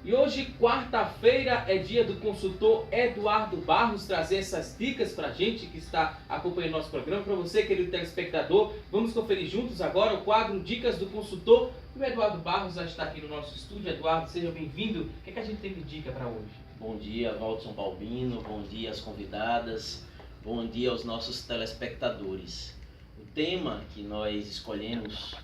E hoje, quarta-feira, é dia do consultor Eduardo Barros trazer essas dicas pra gente que está acompanhando nosso programa. Para você, querido telespectador, vamos conferir juntos agora o quadro Dicas do Consultor. E o Eduardo Barros já está aqui no nosso estúdio. Eduardo, seja bem-vindo. O que é que a gente tem de dica para hoje? Bom dia, Valdson Balbino, bom dia às convidadas, bom dia aos nossos telespectadores. O tema que nós escolhemos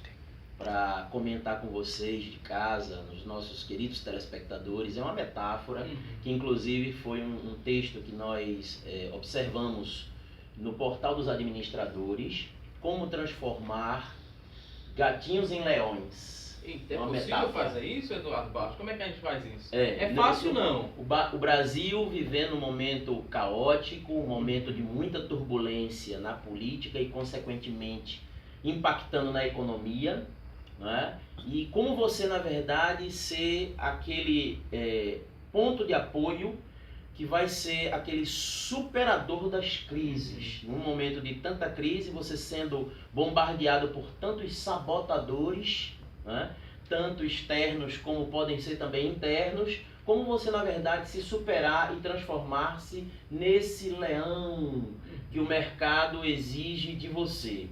para comentar com vocês de casa, nos nossos queridos telespectadores, é uma metáfora, que inclusive foi um texto que nós observamos no Portal dos Administradores, como transformar gatinhos em leões. É possível metáfora. fazer isso, Eduardo Barros? Como é que a gente faz isso? É Fácil não. O Brasil vivendo um momento caótico, um momento de muita turbulência na política e, consequentemente, impactando na economia, né? E como você, na verdade, ser aquele ponto de apoio que vai ser aquele superador das crises. Num momento de tanta crise, você sendo bombardeado por tantos sabotadores, né? Tanto externos como podem ser também internos, como você, na verdade, se superar e transformar-se nesse leão que o mercado exige de você.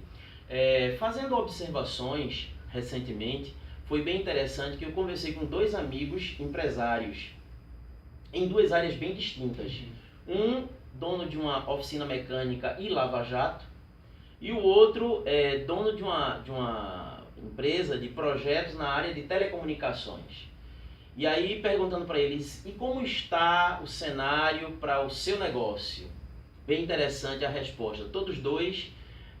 Fazendo observações recentemente, foi bem interessante que eu conversei com dois amigos empresários em duas áreas bem distintas. Um dono de uma oficina mecânica e lava-jato, e o outro dono de uma empresa de projetos na área de telecomunicações. E aí perguntando para eles, e como está o cenário para o seu negócio? Bem interessante a resposta. Todos dois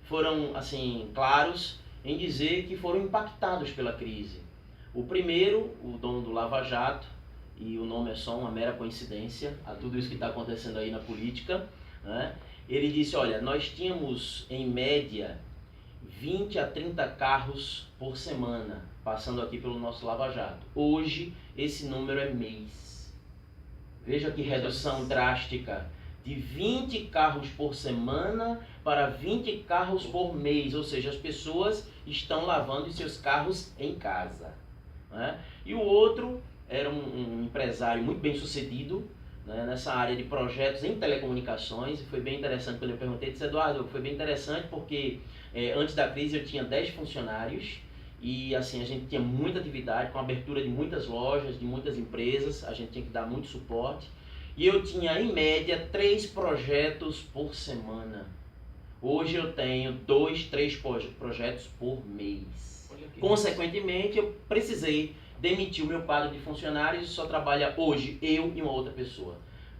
foram assim claros em dizer que foram impactados pela crise. O primeiro, o dono do Lava Jato, e o nome é só uma mera coincidência a tudo isso que está acontecendo aí na política, né? Ele disse, olha, nós tínhamos em média 20 a 30 carros por semana passando aqui pelo nosso Lava Jato. Hoje esse número é mês. Veja que redução drástica. De 20 carros por semana para 20 carros por mês, ou seja, as pessoas estão lavando os seus carros em casa, né? E o outro era um empresário muito bem sucedido, né, nessa área de projetos em telecomunicações, e foi bem interessante quando eu perguntei, disse, Eduardo, foi bem interessante porque antes da crise eu tinha 10 funcionários e assim a gente tinha muita atividade, com a abertura de muitas lojas, de muitas empresas, a gente tinha que dar muito suporte. E eu tinha, em média, 3 projetos por semana. Hoje eu tenho 2, 3 projetos por mês. Consequentemente, eu precisei demitir o meu quadro de funcionários e só trabalha hoje eu e uma outra pessoa.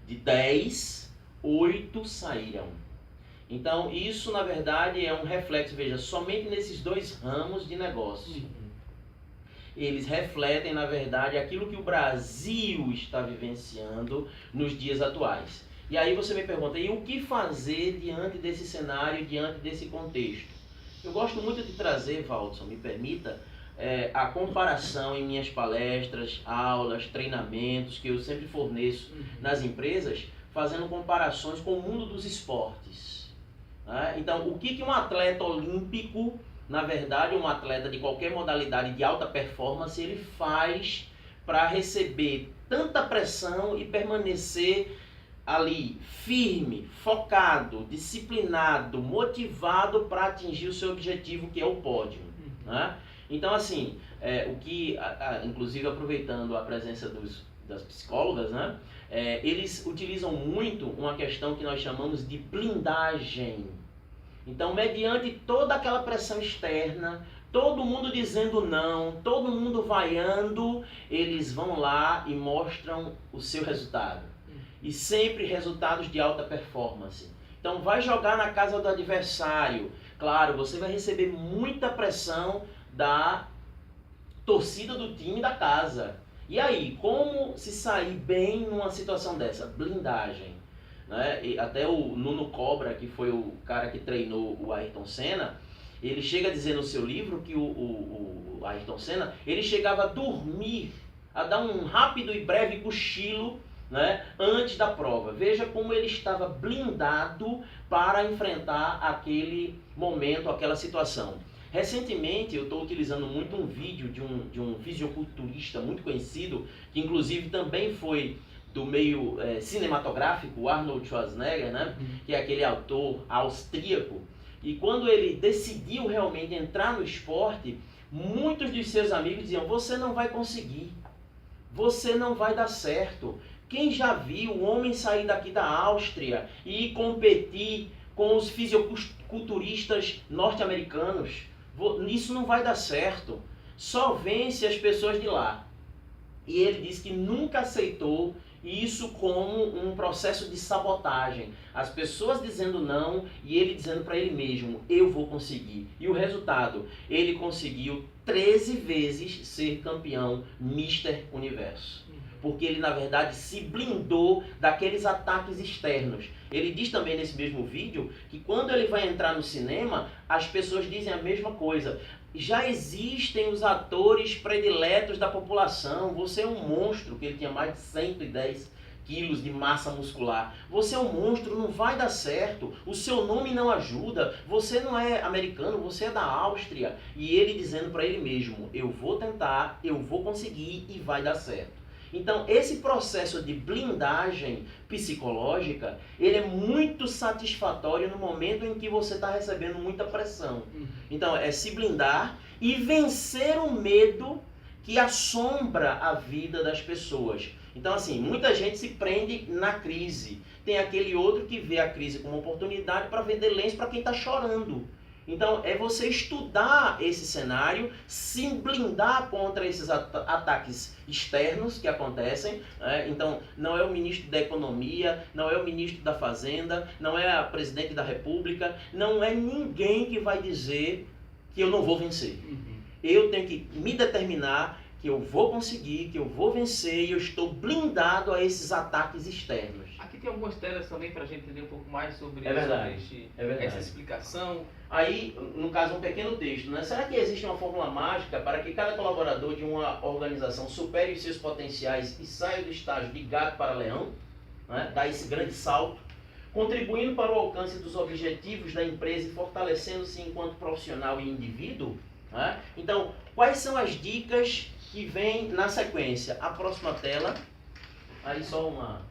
De 10, 8 saíram. Então, isso, na verdade, é um reflexo, veja, somente nesses 2 ramos de negócio. Eles refletem, na verdade, aquilo que o Brasil está vivenciando nos dias atuais. E aí você me pergunta, e o que fazer diante desse cenário, diante desse contexto? Eu gosto muito de trazer, Valdson, me permita, a comparação em minhas palestras, aulas, treinamentos, que eu sempre forneço nas empresas, fazendo comparações com o mundo dos esportes, né? Então, o que um atleta olímpico, na verdade, um atleta de qualquer modalidade de alta performance, ele faz para receber tanta pressão e permanecer ali firme, focado, disciplinado, motivado para atingir o seu objetivo, que é o pódio, né? Então, assim, inclusive aproveitando a presença das psicólogas, né? Eles utilizam muito uma questão que nós chamamos de blindagem. Então, mediante toda aquela pressão externa, todo mundo dizendo não, todo mundo vaiando, eles vão lá e mostram o seu resultado. E sempre resultados de alta performance. Então, vai jogar na casa do adversário. Claro, você vai receber muita pressão da torcida do time da casa. E aí, como se sair bem numa situação dessa? Blindagem, né? E até o Nuno Cobra, que foi o cara que treinou o Ayrton Senna, ele chega a dizer no seu livro que o Ayrton Senna, ele chegava a dormir, a dar um rápido e breve cochilo, né, antes da prova. Veja como ele estava blindado para enfrentar aquele momento, aquela situação. Recentemente eu estou utilizando muito um vídeo de um fisiculturista muito conhecido, que inclusive também foi do meio cinematográfico, o Arnold Schwarzenegger, né? Que é aquele autor austríaco. E quando ele decidiu realmente entrar no esporte, muitos de seus amigos diziam: você não vai conseguir, você não vai dar certo. Quem já viu o homem sair daqui da Áustria e competir com os fisiculturistas norte-americanos? Isso não vai dar certo. Só vence as pessoas de lá. E ele disse que nunca aceitou isso como um processo de sabotagem. As pessoas dizendo não e ele dizendo para ele mesmo: eu vou conseguir. E o resultado? Ele conseguiu 13 vezes ser campeão Mister Universo. Porque ele, na verdade, se blindou daqueles ataques externos. Ele diz também nesse mesmo vídeo que quando ele vai entrar no cinema, as pessoas dizem a mesma coisa. Já existem os atores prediletos da população. Você é um monstro, que ele tinha mais de 110 quilos de massa muscular. Você é um monstro, não vai dar certo. O seu nome não ajuda. Você não é americano, você é da Áustria. E ele dizendo para ele mesmo: eu vou tentar, eu vou conseguir e vai dar certo. Então, esse processo de blindagem psicológica, ele é muito satisfatório no momento em que você está recebendo muita pressão. Então, é se blindar e vencer o medo que assombra a vida das pessoas. Então, assim, muita gente se prende na crise. Tem aquele outro que vê a crise como oportunidade para vender lenço para quem está chorando. Então, é você estudar esse cenário, se blindar contra esses ataques externos que acontecem. Então, não é o ministro da Economia, não é o ministro da Fazenda, não é a presidente da República, não é ninguém que vai dizer que eu não vou vencer. Eu tenho que me determinar que eu vou conseguir, que eu vou vencer e eu estou blindado a esses ataques externos. Aqui tem algumas telas também para a gente entender um pouco mais sobre, essa explicação. Aí, no caso, um pequeno texto, né? Será que existe uma fórmula mágica para que cada colaborador de uma organização supere os seus potenciais e saia do estágio de gato para leão, né? Dá esse grande salto, contribuindo para o alcance dos objetivos da empresa e fortalecendo-se enquanto profissional e indivíduo? Né? Então, quais são as dicas que vêm na sequência? A próxima tela, aí só uma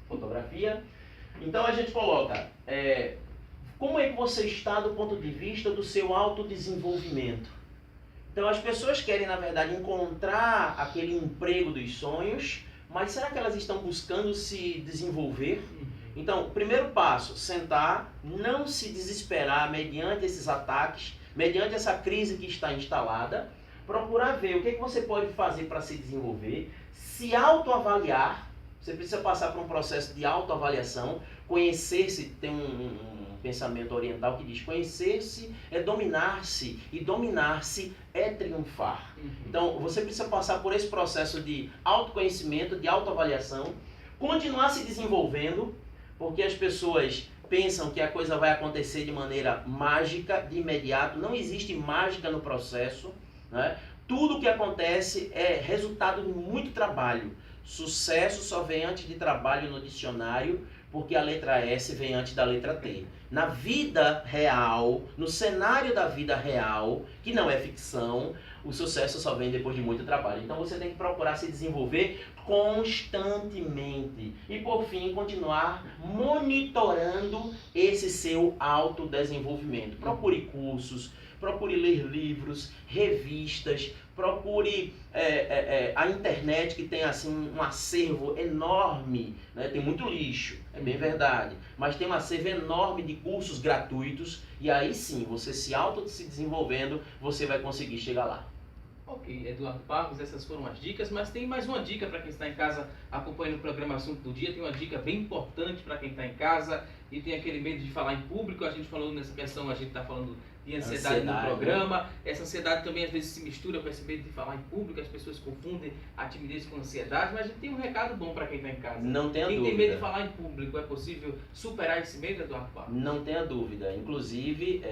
fotografia. Então a gente coloca como é que você está do ponto de vista do seu autodesenvolvimento. Então as pessoas querem, na verdade, encontrar aquele emprego dos sonhos, mas será que elas estão buscando se desenvolver? Então, primeiro passo, sentar, não se desesperar mediante esses ataques, mediante essa crise que está instalada, procurar ver o que você pode fazer para se desenvolver, se autoavaliar. Você precisa passar por um processo de autoavaliação, conhecer-se. Tem um pensamento oriental que diz: conhecer-se é dominar-se, e dominar-se é triunfar. Então, você precisa passar por esse processo de autoconhecimento, de autoavaliação, continuar se desenvolvendo, porque as pessoas pensam que a coisa vai acontecer de maneira mágica, de imediato. Não existe mágica no processo, né? Tudo que acontece é resultado de muito trabalho. Sucesso só vem antes de trabalho no dicionário, porque a letra S vem antes da letra T. Na vida real, no cenário da vida real, que não é ficção, o sucesso só vem depois de muito trabalho. Então você tem que procurar se desenvolver constantemente. E por fim, continuar monitorando esse seu autodesenvolvimento. Procure cursos, procure ler livros, revistas, procure a internet, que tem assim um acervo enorme, né? Tem muito lixo, é bem verdade, mas tem um acervo enorme de cursos gratuitos, e aí sim, você se desenvolvendo, você vai conseguir chegar lá. Ok, Eduardo Barros, essas foram as dicas, mas tem mais uma dica para quem está em casa acompanhando o programa Assunto do Dia. Tem uma dica bem importante para quem está em casa e tem aquele medo de falar em público. A gente falou nessa questão, a gente está falando de ansiedade no programa. Essa ansiedade também às vezes se mistura com esse medo de falar em público, as pessoas confundem a timidez com a ansiedade, mas a gente tem um recado bom para quem está em casa. Não tenha dúvida. Quem tem medo de falar em público, é possível superar esse medo, Eduardo Barros? Não tenha dúvida. Inclusive,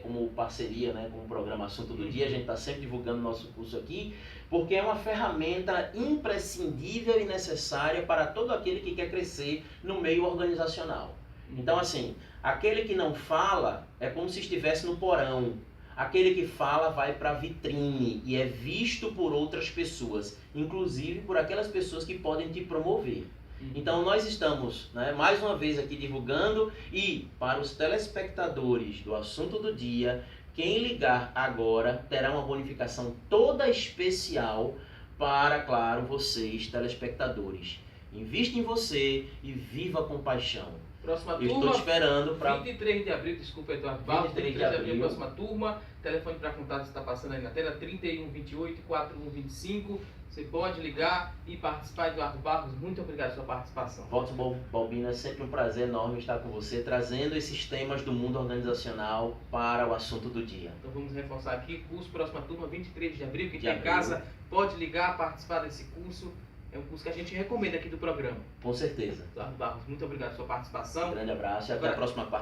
como parceria, né, com o programa Assunto do Dia, a gente está sempre divulgando nosso curso aqui, porque é uma ferramenta imprescindível e necessária para todo aquele que quer crescer no meio organizacional. Então, assim, aquele que não fala é como se estivesse no porão. Aquele que fala vai para a vitrine e é visto por outras pessoas, inclusive por aquelas pessoas que podem te promover. Então nós estamos, né, mais uma vez aqui divulgando, e para os telespectadores do Assunto do Dia, quem ligar agora terá uma bonificação toda especial para, claro, vocês telespectadores. Invista em você e viva com paixão. Próxima Eu turma, estou te esperando para 23 de abril, desculpa, Eduardo Barros, 23 de 23 de abril, abril. próxima turma, telefone para contato está passando aí na tela, 3128 4125, você pode ligar e participar. Eduardo Barros, muito obrigado pela sua participação. Vox Balbino, é sempre um prazer enorme estar com você, trazendo esses temas do mundo organizacional para o assunto do dia. Então vamos reforçar aqui, curso próxima turma, 23 de abril, quem De está em abril. casa pode ligar, participar desse curso, é um curso que a gente recomenda aqui do programa. Com certeza. Eduardo Barros, muito obrigado pela sua participação. Um grande abraço e até Agora- a próxima quarta.